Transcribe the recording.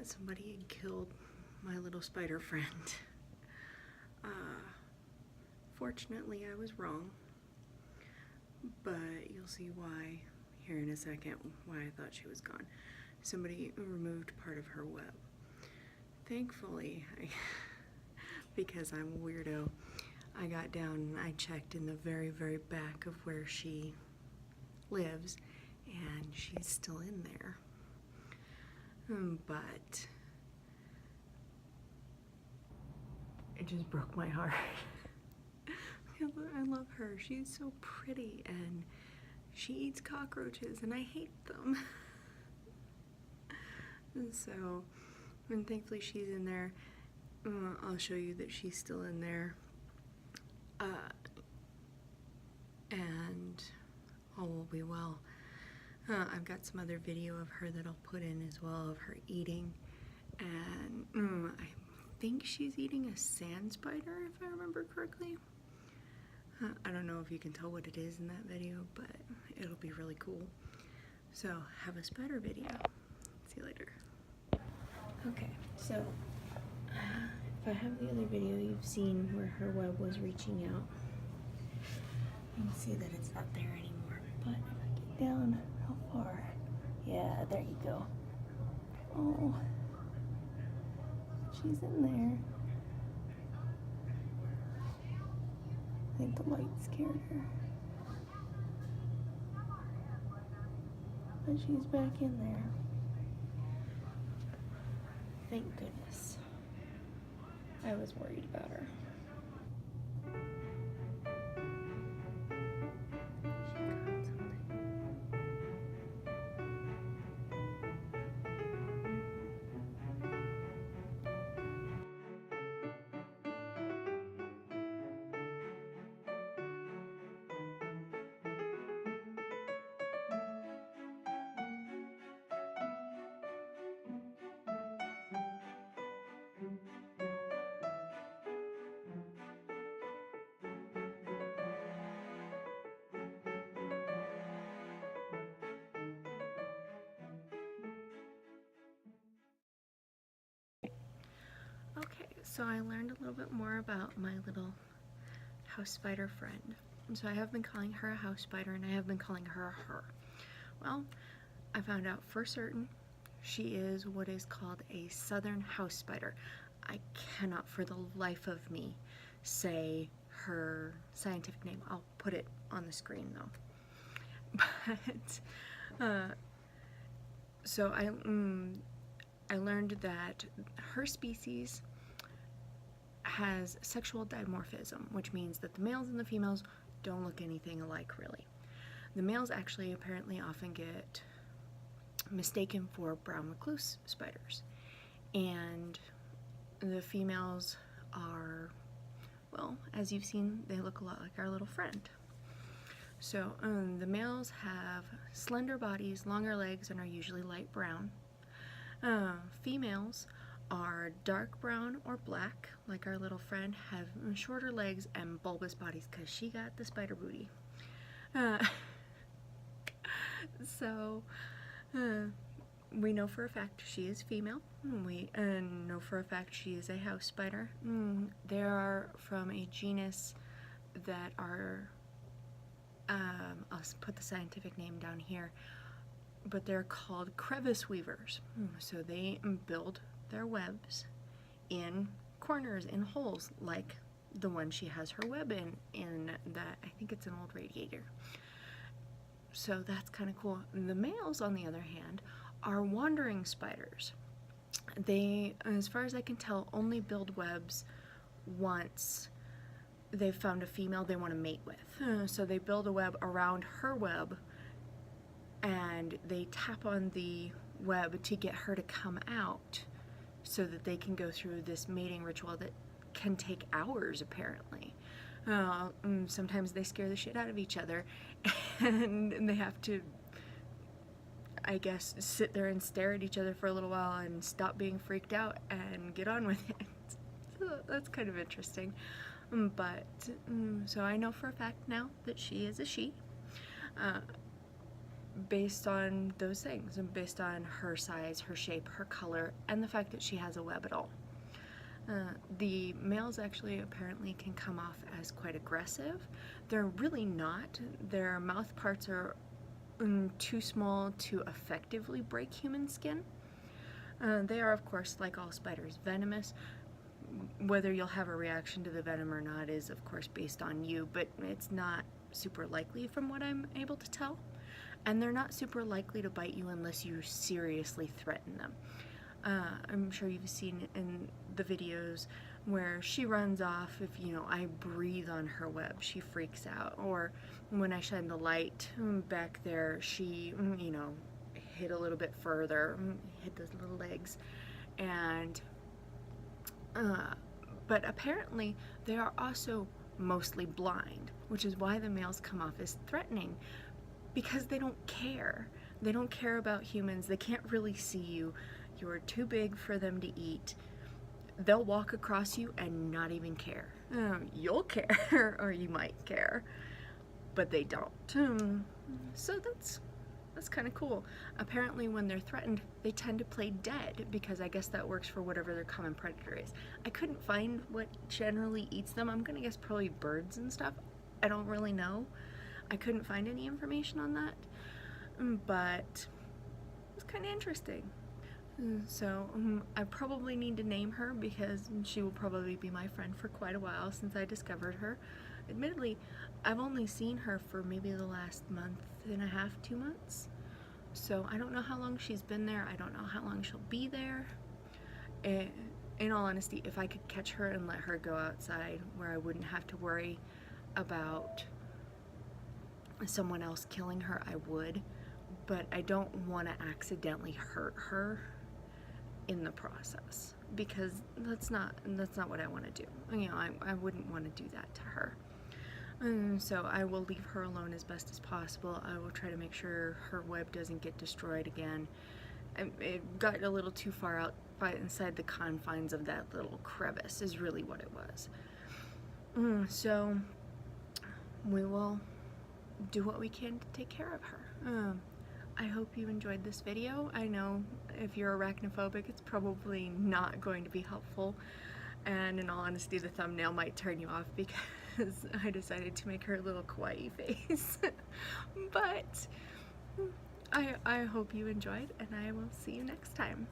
that somebody had killed my little spider friend. Fortunately, I was wrong, but you'll see why here in a second, why I thought she was gone. Somebody removed part of her web. Thankfully, because I'm a weirdo, I got down and I checked in the very, very back of where she lives, and she's still in there. But it just broke my heart. I love her. She's so pretty, and she eats cockroaches, and I hate them. And so, and thankfully she's in there. I'll show you that she's still in there. And all will be well. I've got some other video of her that I'll put in as well, of her eating. And I think she's eating a sand spider, if I remember correctly. I don't know if you can tell what it is in that video, but it'll be really cool. So, have a spider video. See you later. Okay, so if I have the other video you've seen where her web was reaching out, you can see that it's not there anymore. But if I get down, how far? Yeah, there you go. Oh, she's in there. I think the light scared her. But she's back in there. Thank goodness. I was worried about her. Okay, so I learned a little bit more about my little house spider friend. So I have been calling her a house spider, and I have been calling her a her. Well, I found out for certain she is what is called a southern house spider. I cannot for the life of me say her scientific name. I'll put it on the screen though. But so I learned that her species has sexual dimorphism, which means that the males and the females don't look anything alike, really. The males actually apparently often get mistaken for brown recluse spiders, and the females are, well, as you've seen, they look a lot like our little friend. So the males have slender bodies, longer legs, and are usually light brown. Females are dark brown or black, like our little friend, have shorter legs and bulbous bodies because she got the spider booty. So we know for a fact she is female. We know for a fact she is a house spider. They are from a genus that are, I'll put the scientific name down here, but they're called crevice weavers. So they build their webs in corners, in holes, like the one she has her web in that, I think it's an old radiator. So that's kind of cool. The males, on the other hand, are wandering spiders. They, as far as I can tell, only build webs once they've found a female they want to mate with. So they build a web around her web, and they tap on the web to get her to come out so that they can go through this mating ritual that can take hours, apparently. Sometimes they scare the shit out of each other, and they have to, I guess, sit there and stare at each other for a little while and stop being freaked out and get on with it. So that's kind of interesting. So I know for a fact now that she is a she. based on those things, and based on her size, her shape, her color, and the fact that she has a web at all. The males actually apparently can come off as quite aggressive. They're really not. Their mouth parts are too small to effectively break human skin. They are, of course, like all spiders, venomous. Whether you'll have a reaction to the venom or not is, of course, based on you, but it's not super likely from what I'm able to tell. And they're not super likely to bite you unless you seriously threaten them. I'm sure you've seen in the videos where she runs off if, you know, I breathe on her web, she freaks out. Or when I shine the light back there, she, you know, hit a little bit further, hit those little legs. And, but apparently they are also mostly blind, which is why the males come off as threatening, because they don't care. They don't care about humans. They can't really see you. You're too big for them to eat. They'll walk across you and not even care. You'll care, or you might care, but they don't. So that's kind of cool. Apparently when they're threatened, they tend to play dead, because I guess that works for whatever their common predator is. I couldn't find what generally eats them. I'm gonna guess probably birds and stuff. I don't really know. I couldn't find any information on that, but it's kind of interesting. So I probably need to name her, because she will probably be my friend for quite a while since I discovered her. Admittedly, I've only seen her for maybe the last month and a half, 2 months. So I don't know how long she's been there. I don't know how long she'll be there. In all honesty, if I could catch her and let her go outside where I wouldn't have to worry about someone else killing her, I would. But I don't want to accidentally hurt her in the process, because that's not what I want to do. You know, I wouldn't want to do that to her. So I will leave her alone as best as possible. I will try to make sure her web doesn't get destroyed again. It got a little too far out inside the confines of that little crevice is really what it was. So we will do what we can to take care of her. I hope you enjoyed this video. I know if you're arachnophobic, it's probably not going to be helpful. And in all honesty, the thumbnail might turn you off because I decided to make her a little kawaii face. But I hope you enjoyed, and I will see you next time.